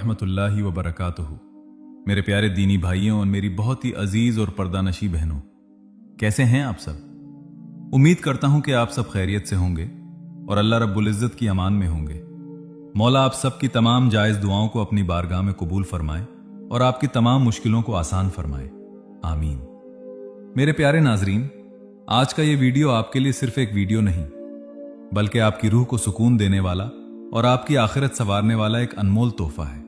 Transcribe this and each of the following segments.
रहमतुल्लाहि व बरकातुहू। मेरे प्यारे दीनी भाइयों और मेरी बहुत ही अजीज और पर्दानशी बहनों, कैसे हैं आप सब। उम्मीद करता हूं कि आप सब खैरियत से होंगे और अल्लाह रब्बुल इज़्ज़त की अमान में होंगे। मौला आप सब की तमाम जायज़ दुआओं को अपनी बारगाह में कबूल फरमाए और आपकी तमाम मुश्किलों को आसान फरमाए, आमीन। मेरे प्यारे नाजरीन, आज का ये वीडियो आपके लिए सिर्फ एक वीडियो नहीं बल्कि आपकी रूह को सुकून देने वाला और आपकी आखिरत संवारने वाला एक अनमोल तोहफा है।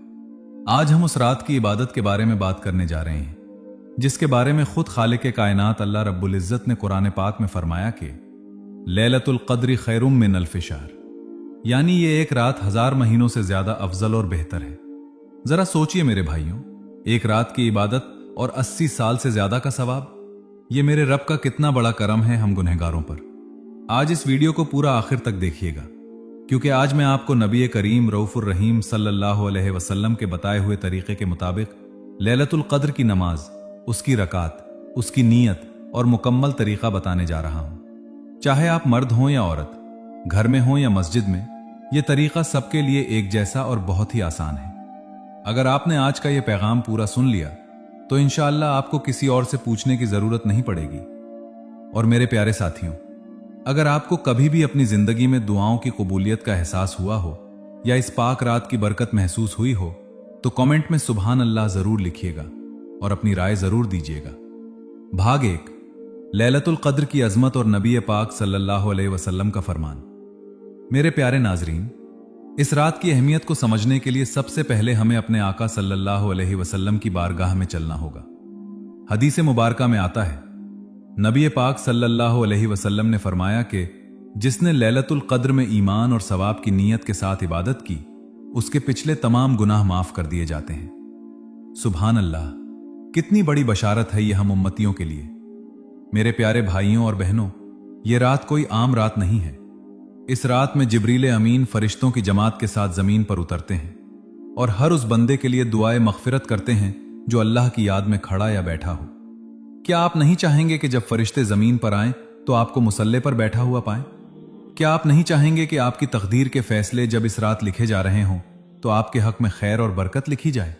आज हम उस रात की इबादत के बारे में बात करने जा रहे हैं जिसके बारे में खुद खालिक कायनात अल्लाह रब्बुल इज़्ज़त ने कुरान पाक में फरमाया कि लैलतुल क़द्र खैरुम मिन अल्फ़ि शहर, यानी ये एक रात 1000 महीनों से ज्यादा अफजल और बेहतर है। जरा सोचिए मेरे भाइयों, एक रात की इबादत और 80 साल से ज्यादा का सवाब, ये मेरे रब का कितना बड़ा करम है हम गुनहगारों पर। आज इस वीडियो को पूरा आखिर तक देखिएगा, क्योंकि आज मैं आपको नबी करीम रऊफुर रहीम सल्लल्लाहु अलैहि वसल्लम के बताए हुए तरीके के मुताबिक लैलतुल क़द्र की नमाज, उसकी रकात, उसकी नीयत और मुकम्मल तरीका बताने जा रहा हूं। चाहे आप मर्द हों या औरत, घर में हों या मस्जिद में, यह तरीका सबके लिए एक जैसा और बहुत ही आसान है। अगर आपने आज का यह पैगाम पूरा सुन लिया तो इंशाअल्लाह आपको किसी और से पूछने की जरूरत नहीं पड़ेगी। और मेरे प्यारे साथियों, अगर आपको कभी भी अपनी जिंदगी में दुआओं की कबूलियत का एहसास हुआ हो या इस पाक रात की बरकत महसूस हुई हो तो कमेंट में सुभान अल्लाह जरूर लिखिएगा और अपनी राय जरूर दीजिएगा। भाग 1, लैलतुल क़द्र की अजमत और नबी पाक सल्लल्लाहु अलैहि वसल्लम का फरमान। मेरे प्यारे नाजरीन, इस रात की अहमियत को समझने के लिए सबसे पहले हमें अपने आका सल्लल्लाहु अलैहि वसल्लम की बारगाह में चलना होगा। हदीस मुबारका में आता है, नबी पाक सल्लल्लाहु अलैहि वसल्लम ने फरमाया कि जिसने लैलतुल क़द्र में ईमान और सवाब की नीयत के साथ इबादत की, उसके पिछले तमाम गुनाह माफ कर दिए जाते हैं। सुभान अल्लाह, कितनी बड़ी बशारत है यह हम उम्मतियों के लिए। मेरे प्यारे भाइयों और बहनों, यह रात कोई आम रात नहीं है। इस रात में जिब्रील अमीन फरिश्तों की जमात के साथ जमीन पर उतरते हैं और हर उस बंदे के लिए दुआए मग़फ़िरत करते हैं जो अल्लाह की याद में खड़ा या बैठा हो। क्या आप नहीं चाहेंगे कि जब फरिश्ते जमीन पर आएं तो आपको मुसल्ले पर बैठा हुआ पाएं? क्या आप नहीं चाहेंगे कि आपकी तकदीर के फैसले जब इस रात लिखे जा रहे हों तो आपके हक में खैर और बरकत लिखी जाए?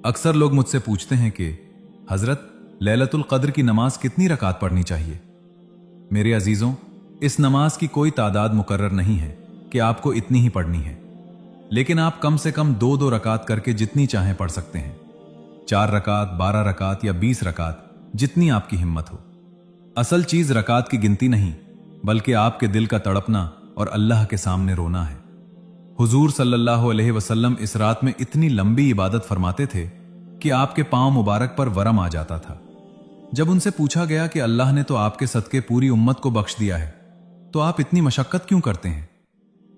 अक्सर लोग मुझसे पूछते हैं कि हजरत, लैलतुल क़द्र की नमाज कितनी रकात पढ़नी चाहिए? मेरे अजीजों, इस नमाज की कोई तादाद मुकर्रर नहीं है कि आपको इतनी ही पढ़नी है, लेकिन आप कम से कम 2-2 रकात करके जितनी चाहें पढ़ सकते हैं। 4 रकात, 12 रकात या 20 रकात, जितनी आपकी हिम्मत हो। असल चीज रकात की गिनती नहीं बल्कि आपके दिल का तड़पना और अल्लाह के सामने रोना है। हुजूर सल्लल्लाहु अलैहि वसल्लम इस रात में इतनी लंबी इबादत फरमाते थे कि आपके पांव मुबारक पर वरम आ जाता था। जब उनसे पूछा गया कि अल्लाह ने तो आपके सदके पूरी उम्मत को बख्श दिया है, तो आप इतनी मशक्कत क्यों करते हैं?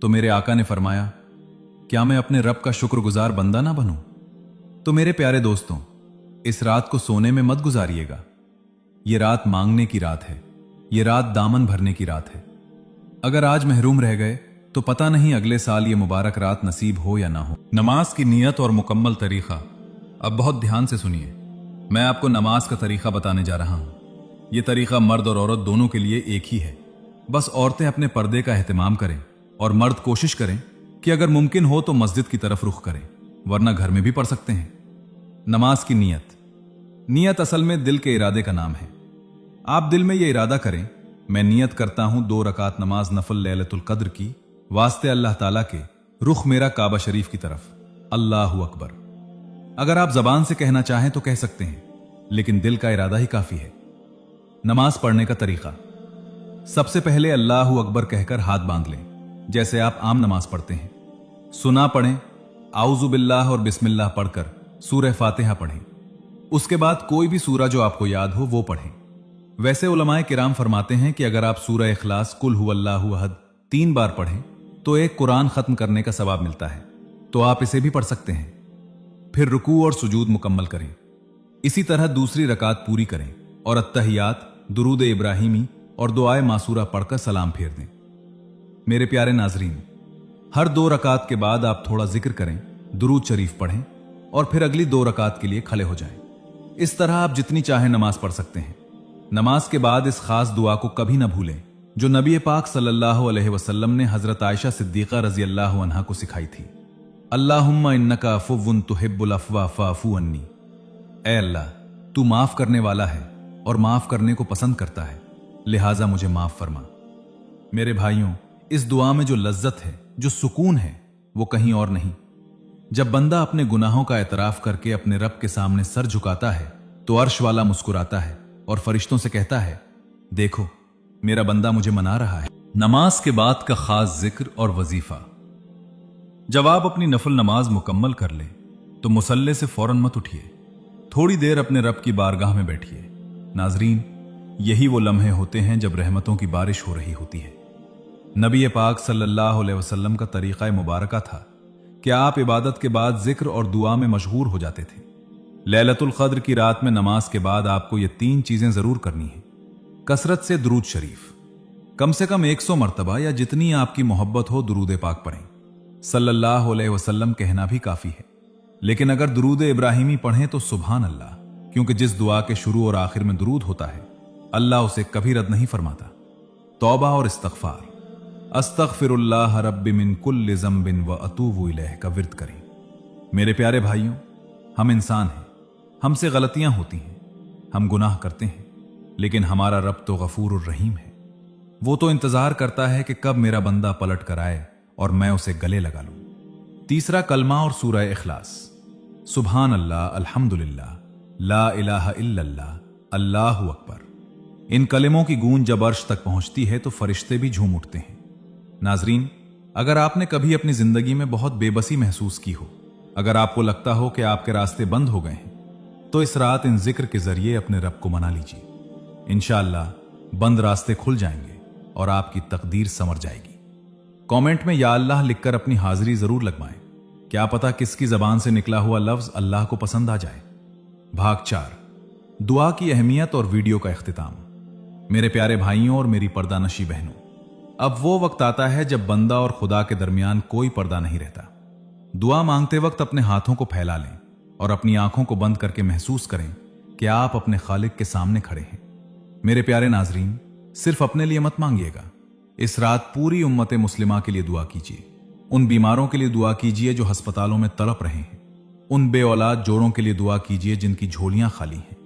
तो मेरे आका ने फरमाया, क्या मैं अपने रब का शुक्रगुजार बंदा ना बनूं? तो मेरे प्यारे दोस्तों, इस रात को सोने में मत गुजारिएगा। यह रात मांगने की रात है, यह रात दामन भरने की रात है। अगर आज महरूम रह गए तो पता नहीं अगले साल यह मुबारक रात नसीब हो या ना हो। नमाज की नीयत और मुकम्मल तरीका। अब बहुत ध्यान से सुनिए, मैं आपको नमाज का तरीका बताने जा रहा हूं। यह तरीका मर्द और औरत दोनों के लिए एक ही है। बस औरतें अपने पर्दे का एहतमाम करें और मर्द कोशिश करें कि अगर मुमकिन हो तो मस्जिद की तरफ रुख करें, वरना घर में भी पढ़ सकते हैं। नमाज की नीयत। नीयत असल में दिल के इरादे का नाम है। आप दिल में यह इरादा करें, मैं नीयत करता हूं 2 रकात नमाज नफल लैलतुल क़द्र की, वास्ते अल्लाह ताला के, रुख मेरा काबा शरीफ की तरफ, अल्लाहु अकबर। अगर आप जबान से कहना चाहें तो कह सकते हैं, लेकिन दिल का इरादा ही काफी है। नमाज पढ़ने का तरीका। सबसे पहले अल्लाहु अकबर कहकर हाथ बांध लें, जैसे आप आम नमाज पढ़ते हैं। सुना पढ़ें, आऊज़ु बिल्लाह और बिस्मिल्लाह पढ़कर सूरह फातिहा पढ़ें। उसके बाद कोई भी सूरा जो आपको याद हो वो पढ़ें। वैसे उलमाए किराम फरमाते हैं कि अगर आप सूरह इखलास कुल हुवल्लाहु अहद 3 बार पढ़ें तो एक कुरान खत्म करने का सवाब मिलता है, तो आप इसे भी पढ़ सकते हैं। फिर रुकू और सुजूद मुकम्मल करें। इसी तरह दूसरी रकात पूरी करें और अत्तहियात, दुरूद इब्राहिमी और दुआए मासूरा पढ़कर सलाम फेर दें। मेरे प्यारे नाजरीन, हर 2 रकात के बाद आप थोड़ा जिक्र करें, दुरूद शरीफ पढ़ें और फिर अगली 2 रकात के लिए खड़े हो जाएं। इस तरह आप जितनी चाहें नमाज पढ़ सकते हैं। नमाज के बाद इस खास दुआ को कभी ना भूलें जो नबी पाक सल्लल्लाहु अलैहि वसल्लम ने हजरत आयशा सिद्दीक़ा रज़ी अल्लाहु अन्हा को सिखाई थी। अल्लाहुम्मा इन्नका अफ़ुव्वुन तुहिब्बुल अफ़्वा फ़अफ़ु अन्नी। ए अल्लाह, तू माफ करने वाला है और माफ करने को पसंद करता है, लिहाजा मुझे माफ फरमा। मेरे भाइयों, इस दुआ में जो लज्जत है, जो सुकून है, वो कहीं और नहीं। जब बंदा अपने गुनाहों का एतराफ करके अपने रब के सामने सर झुकाता है तो अर्श वाला मुस्कुराता है और फरिश्तों से कहता है, देखो मेरा बंदा मुझे मना रहा है। नमाज के बाद का खास जिक्र और वजीफा। जब आप अपनी नफल नमाज मुकम्मल कर लें तो मुसल्ले से फौरन मत उठिए, थोड़ी देर अपने रब की बारगाह में बैठिए। नाजरीन, यही वो लम्हे होते हैं जब रहमतों की बारिश हो रही होती है। नबी पाक सल्लल्लाहु अलैहि वसल्लम का तरीक़ा मुबारका था कि आप इबादत के बाद जिक्र और दुआ में मशगूल हो जाते थे। लैलतुल क़द्र की रात में नमाज के बाद आपको ये 3 चीजें जरूर करनी है। कसरत से दुरूद शरीफ, कम से कम 100 मरतबा या जितनी आपकी मोहब्बत हो दुरूद पाक पढ़ें। सल्लल्लाहु अलैहि वसल्लम कहना भी काफी है, लेकिन अगर दुरूद इब्राहिमी पढ़ें तो सुभान अल्लाह, क्योंकि जिस दुआ के शुरू और आखिर में दुरूद होता है अल्लाह उसे कभी रद्द नहीं फरमाता। तौबा और इस्तगफार, अस्तगफिरुल्लाह रब्बी मिन कुल्लि ज़ंबिन व अतूबु इलैह का विर्द करें। मेरे प्यारे भाइयों, हम इंसान हैं, हमसे गलतियां होती हैं, हम गुनाह करते हैं, लेकिन हमारा रब तो गफूरुर रहीम है। वो तो इंतजार करता है कि कब मेरा बंदा पलट कर आए और मैं उसे गले लगा लूं। तीसरा कलमा और सूरह इखलास, सुभान अल्लाह, अल्हम्दुलिल्लाह, ला इलाहा इल्लल्लाह, अल्लाहु अकबर। इन कलिमों की गूंज जब अर्श तक पहुंचती है तो फरिश्ते भी झूम उठते हैं। नाजरीन, अगर आपने कभी अपनी जिंदगी में बहुत बेबसी महसूस की हो, अगर आपको लगता हो कि आपके रास्ते बंद हो गए हैं, तो इस रात इन जिक्र के जरिए अपने रब को मना लीजिए। इंशाअल्लाह बंद रास्ते खुल जाएंगे और आपकी तकदीर संवर जाएगी। कमेंट में या अल्लाह लिखकर अपनी हाजिरी जरूर लगवाएं। क्या पता किसकी जबान से निकला हुआ लफ्ज अल्लाह को पसंद आ जाए। भाग 4, दुआ की अहमियत और वीडियो का इख्तिताम। मेरे प्यारे भाइयों और मेरी पर्दानशी बहनों, अब वो वक्त आता है जब बंदा और खुदा के दरमियान कोई पर्दा नहीं रहता। दुआ मांगते वक्त अपने हाथों को फैला लें और अपनी आंखों को बंद करके महसूस करें कि आप अपने खालिक के सामने खड़े हैं। मेरे प्यारे नाजरीन, सिर्फ अपने लिए मत मांगिएगा, इस रात पूरी उम्मत मुस्लिमा के लिए दुआ कीजिए। उन बीमारों के लिए दुआ कीजिए जो अस्पतालों में तड़प रहे हैं। उन बे औलाद जोड़ों के लिए दुआ कीजिए जिनकी झोलियां खाली हैं।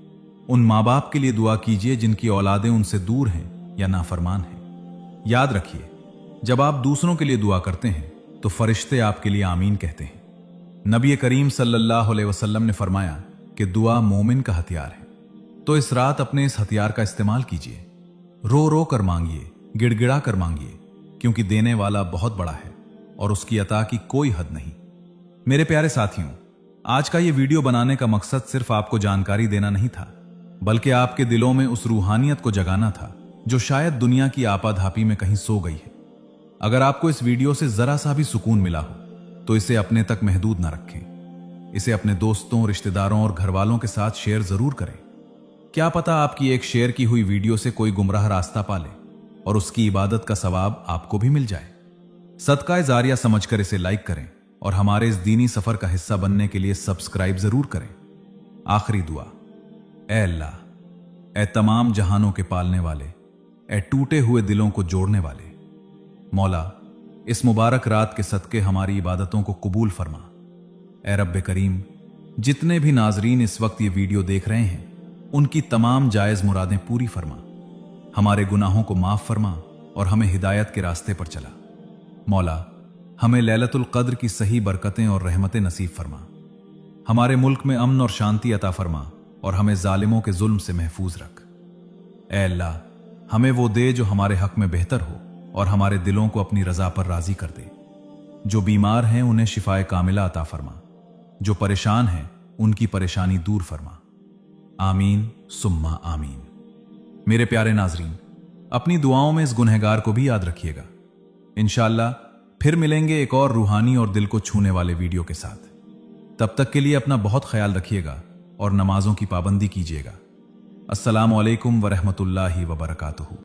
उन माँ बाप के लिए दुआ कीजिए जिनकी औलादें उनसे दूर हैं या नाफरमान हैं। याद रखिए, जब आप दूसरों के लिए दुआ करते हैं तो फरिश्ते आपके लिए आमीन कहते हैं। नबी करीम सल्लल्लाहु अलैहि वसल्लम ने फरमाया कि दुआ मोमिन का हथियार है, तो इस रात अपने इस हथियार का इस्तेमाल कीजिए। रो रो कर मांगिए, गिड़गिड़ा कर मांगिए, क्योंकि देने वाला बहुत बड़ा है और उसकी अता की कोई हद नहीं। मेरे प्यारे साथियों, आज का ये वीडियो बनाने का मकसद सिर्फ आपको जानकारी देना नहीं था, बल्कि आपके दिलों में उस रूहानियत को जगाना था जो शायद दुनिया की आपाधापी में कहीं सो गई है। अगर आपको इस वीडियो से जरा सा भी सुकून मिला हो तो इसे अपने तक महदूद ना रखें। इसे अपने दोस्तों, रिश्तेदारों और घर वालों के साथ शेयर जरूर करें। क्या पता आपकी एक शेयर की हुई वीडियो से कोई गुमराह रास्ता पाले और उसकी इबादत का सवाब आपको भी मिल जाए। सदका जारिया समझकर इसे लाइक करें और हमारे इस दीनी सफर का हिस्सा बनने के लिए सब्सक्राइब जरूर करें। आखिरी दुआ, ए अल्लाह, ए तमाम जहानों के पालने वाले, ए टूटे हुए दिलों को जोड़ने वाले, मौला इस मुबारक रात के सदके हमारी इबादतों को कबूल फरमा। ए रब्बे करीम, जितने भी नाजरीन इस वक्त ये वीडियो देख रहे हैं उनकी तमाम जायज मुरादें पूरी फरमा, हमारे गुनाहों को माफ फरमा और हमें हिदायत के रास्ते पर चला। मौला हमें लैलतुल क़द्र की सही बरकतें और रहमतें नसीब फरमा, हमारे मुल्क में अमन और शांति अता फरमा और हमें जालिमों के जुल्म से महफूज रख। ए अल्लाह, हमें वो दे जो हमारे हक में बेहतर हो और हमारे दिलों को अपनी रजा पर राजी कर दे। जो बीमार हैं उन्हें शिफाए कामिला अता फरमा, जो परेशान हैं उनकी परेशानी दूर फरमा। आमीन सुम्मा आमीन। मेरे प्यारे नाजरीन, अपनी दुआओं में इस गुनहगार को भी याद रखिएगा। इंशाअल्लाह फिर मिलेंगे एक और रूहानी और दिल को छूने वाले वीडियो के साथ। तब तक के लिए अपना बहुत ख्याल रखिएगा और नमाजों की पाबंदी कीजिएगा। अस्सलामु अलैकुम व रहमतुल्लाहि व बरकातुहू।